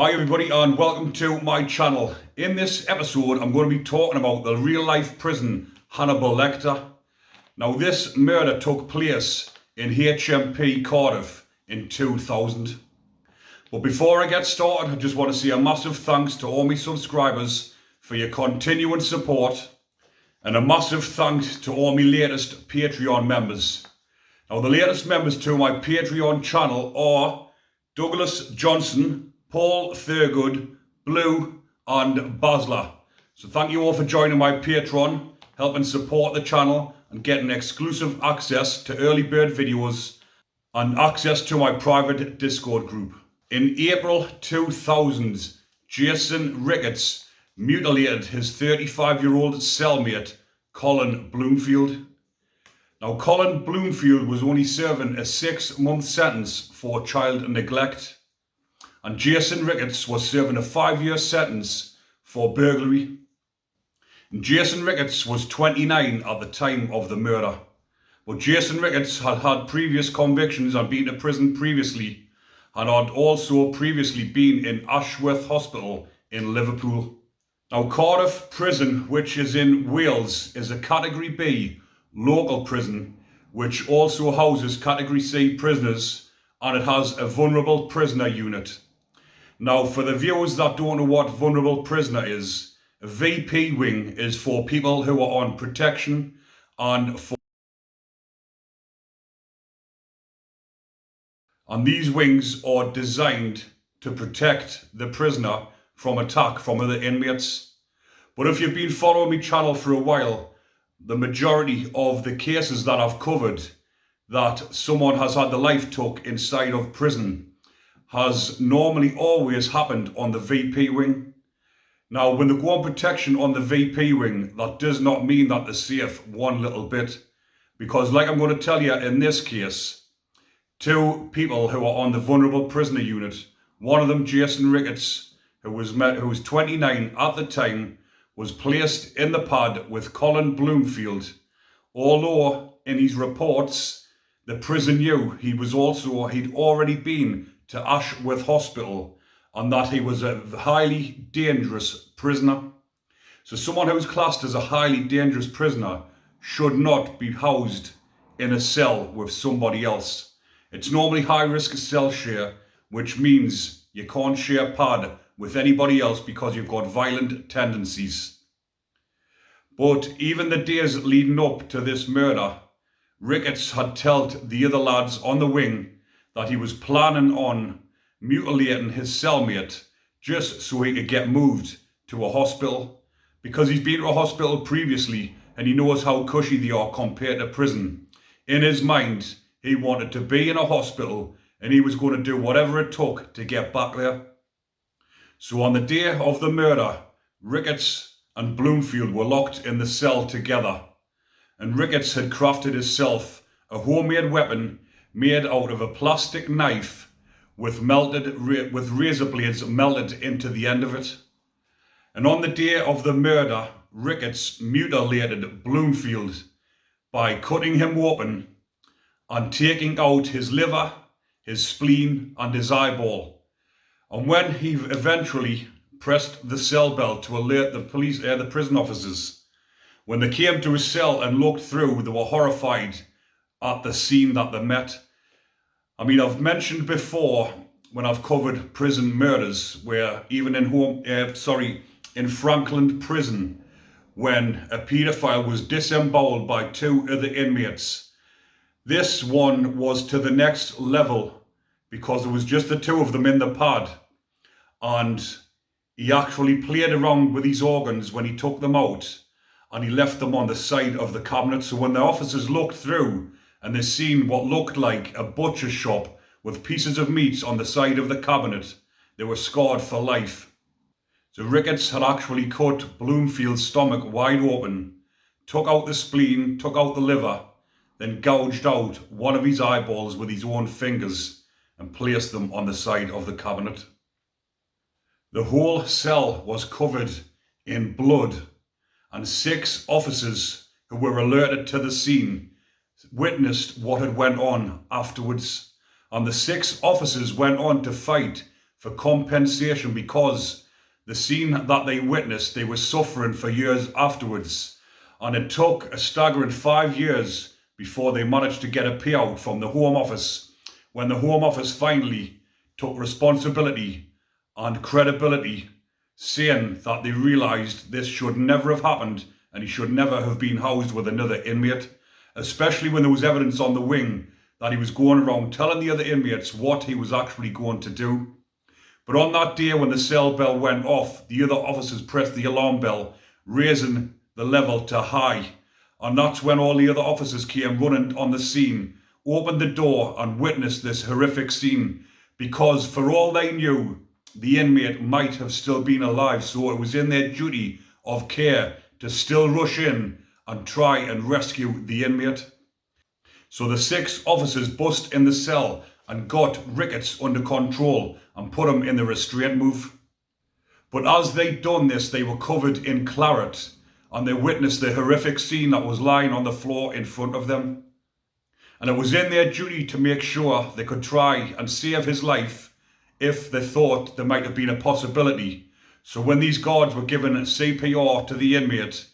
Hi everybody and welcome to my channel. In this episode I'm going to be talking about the real life prison Hannibal Lecter. Now this murder took place in HMP Cardiff in 2000. But before I get started I just want to say a massive thanks to all my subscribers for your continuing support and a massive thanks to all my latest Patreon members. Now the latest members to my Patreon channel are Douglas Johnson, Paul Thurgood, Blue and Basler. So thank you all for joining my Patreon, helping support the channel and getting exclusive access to early bird videos and access to my private Discord group. In April 2000, Jason Ricketts mutilated his 35-year-old cellmate Colin Bloomfield. Now Colin Bloomfield was only serving a 6-month sentence for child neglect, and Jason Ricketts was serving a 5-year sentence for burglary. And Jason Ricketts was 29 at the time of the murder. But Jason Ricketts had had previous convictions and been to prison previously, and had also previously been in Ashworth Hospital in Liverpool. Now Cardiff Prison, which is in Wales, is a Category B local prison which also houses Category C prisoners, and it has a vulnerable prisoner unit. Now, for the viewers that don't know what vulnerable prisoner is, a VP wing is for people who are on protection and these wings are designed to protect the prisoner from attack from other inmates. But if you've been following my channel for a while, the majority of the cases that I've covered that someone has had their life took inside of prison has normally always happened on the VP wing. Now, when they go on protection on the VP wing, that does not mean that they're safe one little bit. Because like I'm going to tell you in this case, two people who are on the vulnerable prisoner unit, one of them, Jason Ricketts, who was 29 at the time, was placed in the pad with Colin Bloomfield. Although in his reports, the prison knew he'd already been to Ashworth Hospital and that he was a highly dangerous prisoner. So someone who's classed as a highly dangerous prisoner should not be housed in a cell with somebody else. It's normally high risk cell share, which means you can't share pad with anybody else because you've got violent tendencies. But even the days leading up to this murder, Ricketts had told the other lads on the wing that he was planning on mutilating his cellmate just so he could get moved to a hospital, because he's been to a hospital previously and he knows how cushy they are compared to prison. In his mind, he wanted to be in a hospital and he was going to do whatever it took to get back there. So on the day of the murder, Ricketts and Bloomfield were locked in the cell together, and Ricketts had crafted himself a homemade weapon made out of a plastic knife with razor blades melted into the end of it. And on the day of the murder, Ricketts mutilated Bloomfield by cutting him open and taking out his liver, his spleen and his eyeball. And when he eventually pressed the cell bell to alert the prison officers, when they came to his cell and looked through, they were horrified at the scene that they met. I mean, I've mentioned before when I've covered prison murders, where even in Franklin prison, when a paedophile was disemboweled by two other inmates. This one was to the next level because there was just the two of them in the pad, and he actually played around with his organs when he took them out, and he left them on the side of the cabinet. So when the officers looked through and they seen what looked like a butcher shop with pieces of meat on the side of the cabinet, they were scarred for life. So Ricketts had actually cut Bloomfield's stomach wide open, took out the spleen, took out the liver, then gouged out one of his eyeballs with his own fingers and placed them on the side of the cabinet. The whole cell was covered in blood, and 6 officers who were alerted to the scene witnessed what had went on afterwards, and the 6 officers went on to fight for compensation because the scene that they witnessed, they were suffering for years afterwards. And it took a staggering 5 years before they managed to get a payout from the Home Office, when the Home Office finally took responsibility and credibility, saying that they realised this should never have happened and he should never have been housed with another inmate, especially when there was evidence on the wing that he was going around telling the other inmates what he was actually going to do. But on that day when the cell bell went off, the other officers pressed the alarm bell, raising the level to high. And that's when all the other officers came running on the scene, opened the door and witnessed this horrific scene, because for all they knew, the inmate might have still been alive. So it was in their duty of care to still rush in and try and rescue the inmate. So the 6 officers bust in the cell and got Ricketts under control and put him in the restraint move. But as they'd done this, they were covered in claret and they witnessed the horrific scene that was lying on the floor in front of them. And it was in their duty to make sure they could try and save his life if they thought there might have been a possibility. So when these guards were given CPR to the inmate,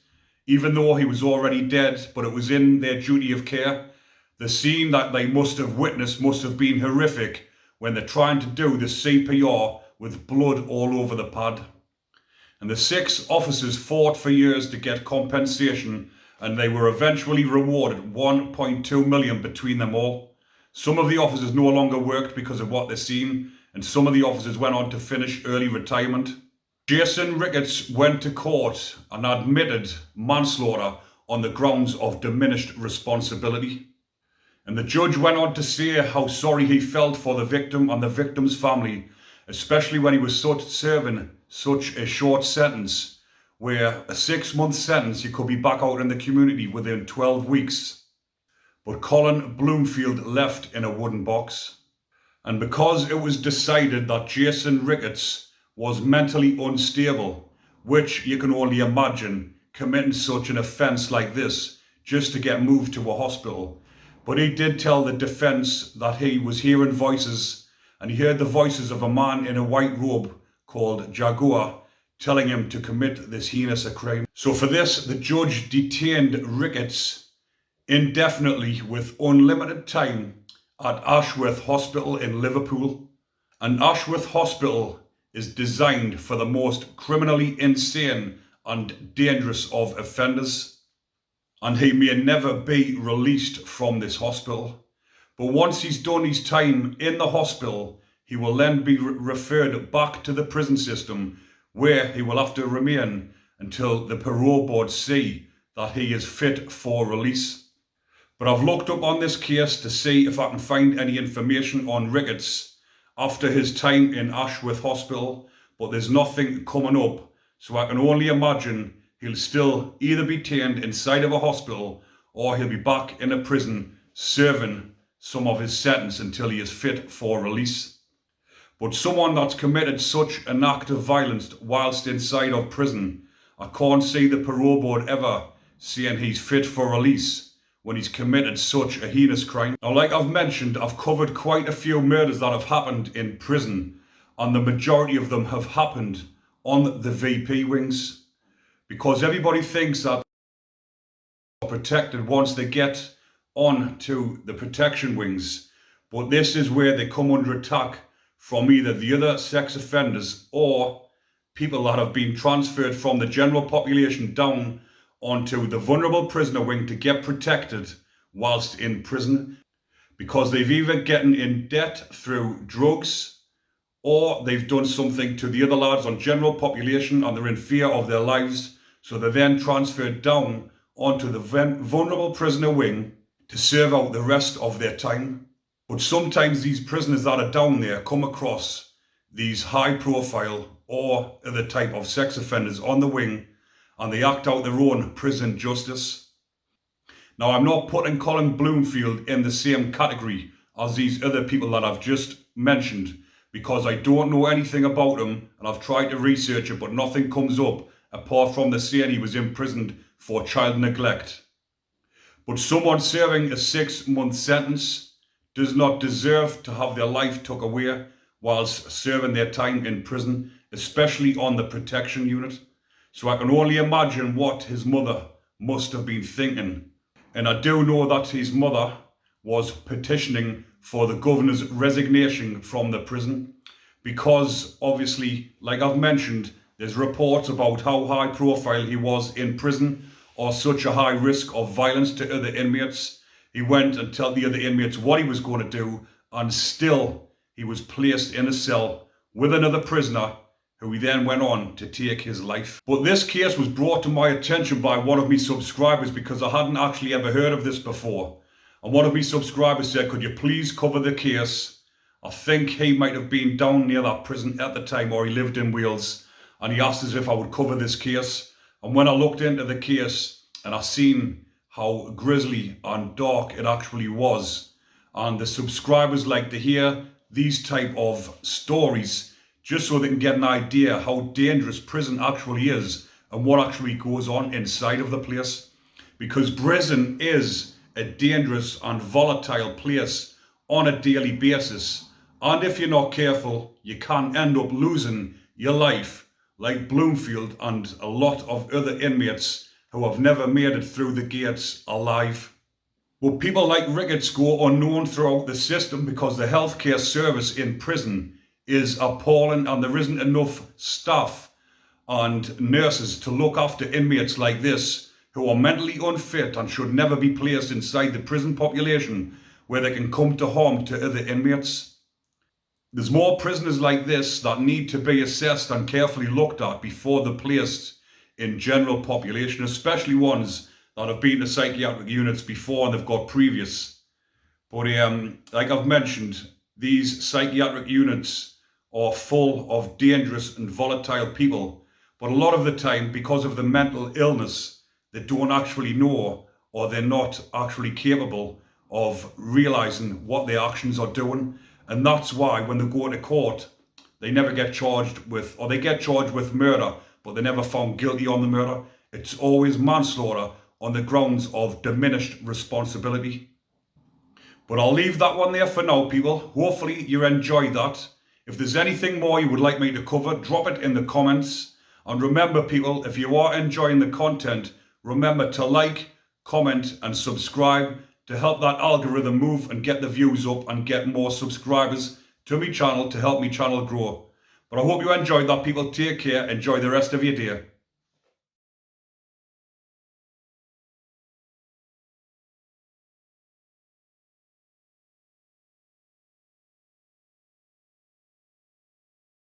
even though he was already dead, but it was in their duty of care, the scene that they must have witnessed must have been horrific when they're trying to do the CPR with blood all over the pad. And the 6 officers fought for years to get compensation, and they were eventually rewarded 1.2 million between them all. Some of the officers no longer worked because of what they'd seen, and some of the officers went on to finish early retirement. Jason Ricketts went to court and admitted manslaughter on the grounds of diminished responsibility. And the judge went on to say how sorry he felt for the victim and the victim's family, especially when he was serving such a short sentence, where a 6-month sentence he could be back out in the community within 12 weeks. But Colin Bloomfield left in a wooden box. And because it was decided that Jason Ricketts was mentally unstable, which you can only imagine committing such an offence like this just to get moved to a hospital. But he did tell the defence that he was hearing voices, and he heard the voices of a man in a white robe called Jaguar telling him to commit this heinous crime. So for this, the judge detained Ricketts indefinitely with unlimited time at Ashworth Hospital in Liverpool. And Ashworth Hospital is designed for the most criminally insane and dangerous of offenders. And he may never be released from this hospital. But once he's done his time in the hospital, he will then be referred back to the prison system, where he will have to remain until the parole board see that he is fit for release. But I've looked up on this case to see if I can find any information on Ricketts after his time in Ashworth Hospital, but there's nothing coming up, so I can only imagine he'll still either be detained inside of a hospital or he'll be back in a prison serving some of his sentence until he is fit for release. But someone that's committed such an act of violence whilst inside of prison, I can't see the parole board ever saying he's fit for release when he's committed such a heinous crime. Now, like I've mentioned, I've covered quite a few murders that have happened in prison, and the majority of them have happened on the VP wings, because everybody thinks that they're protected once they get on to the protection wings. But this is where they come under attack from either the other sex offenders or people that have been transferred from the general population down onto the vulnerable prisoner wing to get protected whilst in prison, because they've either gotten in debt through drugs or they've done something to the other lads on general population and they're in fear of their lives. So they're then transferred down onto the vulnerable prisoner wing to serve out the rest of their time. But sometimes these prisoners that are down there come across these high profile or other type of sex offenders on the wing, and they act out their own prison justice. Now, I'm not putting Colin Bloomfield in the same category as these other people that I've just mentioned, because I don't know anything about him and I've tried to research it, but nothing comes up apart from the saying he was imprisoned for child neglect. But someone serving a 6-month sentence does not deserve to have their life took away whilst serving their time in prison, especially on the protection unit. So I can only imagine what his mother must have been thinking. And I do know that his mother was petitioning for the governor's resignation from the prison because obviously, like I've mentioned, there's reports about how high profile he was in prison or such a high risk of violence to other inmates. He went and told the other inmates what he was going to do, and still he was placed in a cell with another prisoner who he then went on to take his life. But this case was brought to my attention by one of my subscribers because I hadn't actually ever heard of this before. And one of my subscribers said, could you please cover the case? I think he might have been down near that prison at the time, or he lived in Wales, and he asked us if I would cover this case. And when I looked into the case and I seen how grisly and dark it actually was, and the subscribers like to hear these type of stories just so they can get an idea how dangerous prison actually is and what actually goes on inside of the place. Because prison is a dangerous and volatile place on a daily basis. And if you're not careful, you can end up losing your life, like Bloomfield and a lot of other inmates who have never made it through the gates alive. But people like Ricketts go unknown throughout the system because the healthcare service in prison is appalling, and there isn't enough staff and nurses to look after inmates like this who are mentally unfit and should never be placed inside the prison population where they can come to harm to other inmates. There's more prisoners like this that need to be assessed and carefully looked at before they're placed in general population, especially ones that have been to psychiatric units before and they've got previous. But like I've mentioned, these psychiatric units are full of dangerous and volatile people. But a lot of the time, because of the mental illness, they don't actually know, or they're not actually capable of realizing what their actions are doing. And that's why when they go to court, they never get charged with, or they get charged with murder, but they're never found guilty on the murder. It's always manslaughter on the grounds of diminished responsibility. But I'll leave that one there for now, people. Hopefully you enjoyed that. If there's anything more you would like me to cover, drop it in the comments. And remember, people, if you are enjoying the content, remember to like, comment and subscribe to help that algorithm move and get the views up and get more subscribers to my channel to help my channel grow. But I hope you enjoyed that, people. Take care. Enjoy the rest of your day.